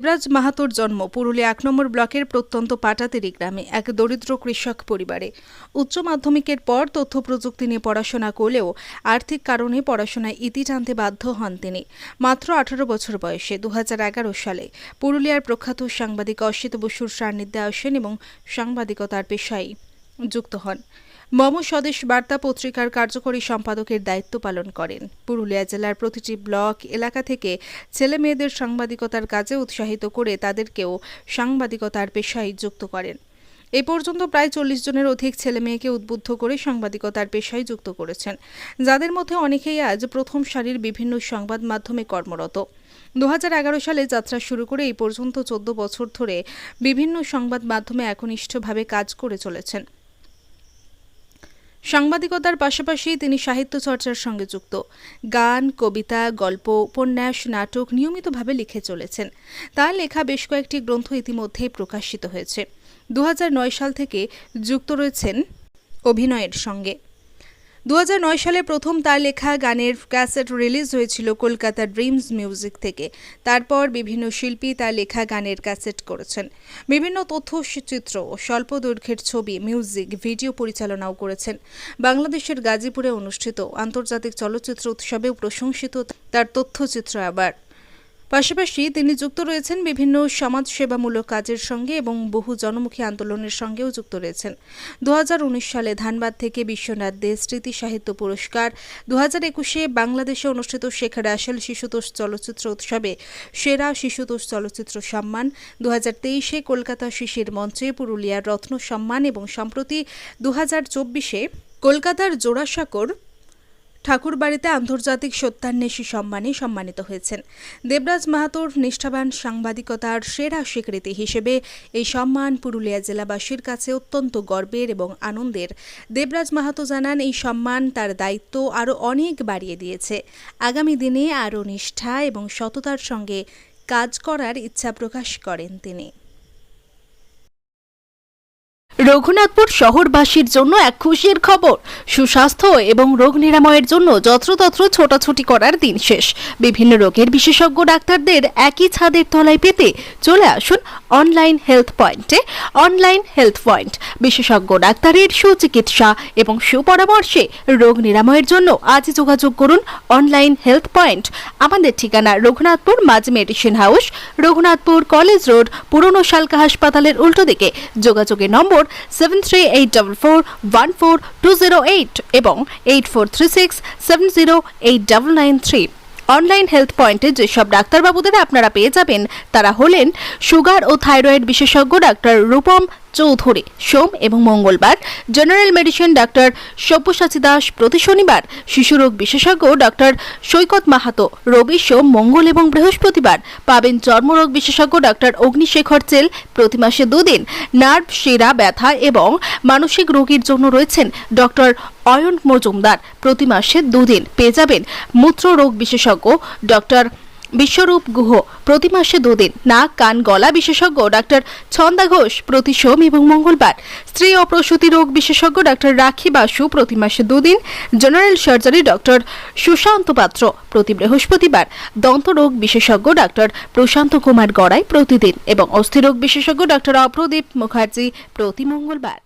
দেবরাজ মাহাতোর জন্ম পুরুলিয়া ১ নম্বর ব্লকের প্রত্যন্ত পাটাতেরি গ্রামে এক দরিদ্র কৃষক পরিবারে। উচ্চ মাধ্যমিকের পর তথ্য প্রযুক্তি নিয়ে পড়াশোনা করলেও আর্থিক কারণে পড়াশোনায় ইতি টানতে বাধ্য হন তিনি। মাত্র ১৮ বছর বয়সে ২০১১ সালে পুরুলিয়ার প্রখ্যাত সাংবাদিক অসিত বসুর সান্নিধ্যে আসেন এবং সাংবাদিকতার পেশায় যুক্ত হন। মম স্বদেশ বার্তা পত্রিকার কার্যকরী সম্পাদকের দায়িত্ব পালন করেন। পুরুলিয়া জেলার প্রতিটি ব্লক এলাকা থেকে ছেলে মেয়েদের সাংবাদিকতার কাজে উৎসাহিত করে তাদেরকেও সাংবাদিকতার পেশায় যুক্ত করেন। এ পর্যন্ত প্রায় ৪০ জনের অধিক ছেলে মেয়েকে উদ্বুদ্ধ করে সাংবাদিকতার পেশায় যুক্ত করেছেন, যাদের মধ্যে অনেকেই আজ প্রথম সারির বিভিন্ন সংবাদ মাধ্যমে কর্মরত। ২০১১ সালে যাত্রা শুরু করে এই পর্যন্ত ১৪ বছর ধরে বিভিন্ন সংবাদ মাধ্যমে একনিষ্ঠভাবে কাজ করে চলেছেন। সাংবাদিকতার পাশাপাশি তিনি সাহিত্য চর্চার সঙ্গে যুক্ত। গান, কবিতা, গল্প, উপন্যাস, নাটক নিয়মিতভাবে লিখে চলেছেন। তার লেখা বেশ কয়েকটি গ্রন্থ ইতিমধ্যেই প্রকাশিত হয়েছে। ২০০৯ সাল থেকে যুক্ত রয়েছেন অভিনয়ের সঙ্গে। ২০০৯ সালে প্রথম তার লেখা গানের ক্যাসেট রিলিজ হয়েছিল কলকাতা ড্রিমস মিউজিক থেকে। তারপর বিভিন্ন শিল্পী তার লেখা গানের ক্যাসেট করেছেন। বিভিন্ন তথ্যচিত্র ও স্বল্প দৈর্ঘ্যের ছবি, মিউজিক, ভিডিও পরিচালনাও করেছেন। বাংলাদেশের গাজীপুরে অনুষ্ঠিত আন্তর্জাতিক চলচ্চিত্র উৎসবেও প্রশংসিত তার তথ্যচিত্র অ্যাওয়ার্ড। পাশাপাশি তিনি যুক্ত রয়েছেন বিভিন্ন সমাজসেবামূলক কাজের সঙ্গে এবং বহু জনমুখী আন্দোলনের সঙ্গেও যুক্ত রয়েছেন। ২০১৯ সালে ধানবাদ থেকে বিশ্বনাথ দে স্মৃতি সাহিত্য পুরস্কার, ২০২১-এ বাংলাদেশে অনুষ্ঠিত শেখ রাসেল শিশুতোষ চলচ্চিত্র উৎসবে সেরা শিশুতোষ চলচ্চিত্র সম্মান, ২০২৩-এ কলকাতা শিশির মঞ্চে পুরুলিয়ার রত্ন সম্মান এবং সম্প্রতি ২০২৪-এ কলকাতার জোড়াসাঁকোর ঠাকুরবাড়িতে আন্তর্জাতিক সত্যান্বেষী সম্মানে সম্মানিত হয়েছেন। দেবরাজ মাহাতোর নিষ্ঠাবান সাংবাদিকতার সেরা স্বীকৃতি হিসেবে এই সম্মান পুরুলিয়া জেলাবাসীর কাছে অত্যন্ত গর্বের এবং আনন্দের। দেবরাজ মাহাতো জানান, এই সম্মান তার দায়িত্ব আরও অনেক বাড়িয়ে দিয়েছে। আগামী দিনে আরও নিষ্ঠা এবং সততার সঙ্গে কাজ করার ইচ্ছা প্রকাশ করেন তিনি। রঘুনাথপুর শহরবাসীর জন্য এক খুশির খবর। সুস্বাস্থ্য এবং রোগ নিরাময়ের জন্য যত্রতত্র ছোটাছুটি করার দিন শেষ। বিভিন্ন রোগের বিশেষজ্ঞ ডাক্তারদের একই ছাদের তলায় পেতে চলে আসুন অনলাইন হেলথ পয়েন্টে। অনলাইন হেলথ পয়েন্ট বিশেষজ্ঞ ডাক্তারের সুচিকিৎসা এবং সুপরামর্শে রোগ নিরাময়ের জন্য আজই যোগাযোগ করুন অনলাইন হেলথ পয়েন্ট। আমাদের ঠিকানা রঘুনাথপুর মাঝ medicine house, Raghunathpur college road, পুরনো শালকা হাসপাতালের উল্টো দিকে। যোগাযোগের নম্বর 7384414208 এবং 8436708993। অনলাইন হেলথ পয়েন্টে যেসব ডাক্তারবাবুদের আপনারা পেয়ে যাবেন তারা হলেন সুগার ও থাইরয়েড বিশেষজ্ঞ ডাক্তার রূপম চৌধুরী সোম এবং মঙ্গলবার, general medicine doctor Sabyasachi Das প্রতি শনিবার, শিশুরোগ বিশেষজ্ঞ ডাক্তার সৈকত মাহাতো রবি, সোম, মঙ্গল এবং বৃহস্পতিবার। পাবেন চর্মরোগ বিশেষজ্ঞ ডাক্তার অগ্নিশেখর চেল প্রতি মাসে 2 দিন। নার্ভ, শিরা ব্যথা এবং মানসিক রোগীর জন্য রয়েছেন ডক্টর অয়ন মজুমদার প্রতি মাসে 2 দিন। পেয়ে যাবেন মূত্র রোগ বিশেষজ্ঞ ডক্টর বিশ্বরূপ গুহ প্রতি মাসে 2 দিন। নাক, কান, গলা বিশেষজ্ঞ ডাক্তার ছন্দা ঘোষ প্রতি সোম এবং মঙ্গলবার। স্ত্রী ও প্রসূতি রোগ বিশেষজ্ঞ ডাক্তার রাখি বাসু প্রতি মাসে 2 দিন। জেনারেল সার্জারি ডক্টর সুশান্ত পাত্র প্রতি বৃহস্পতিবার। দন্ত রোগ বিশেষজ্ঞ ডাক্তার প্রশান্ত কুমার গড়াই প্রতিদিন এবং অস্থিরোগ বিশেষজ্ঞ ডাক্তার অপ্রদীপ মুখার্জি প্রতি মঙ্গলবার।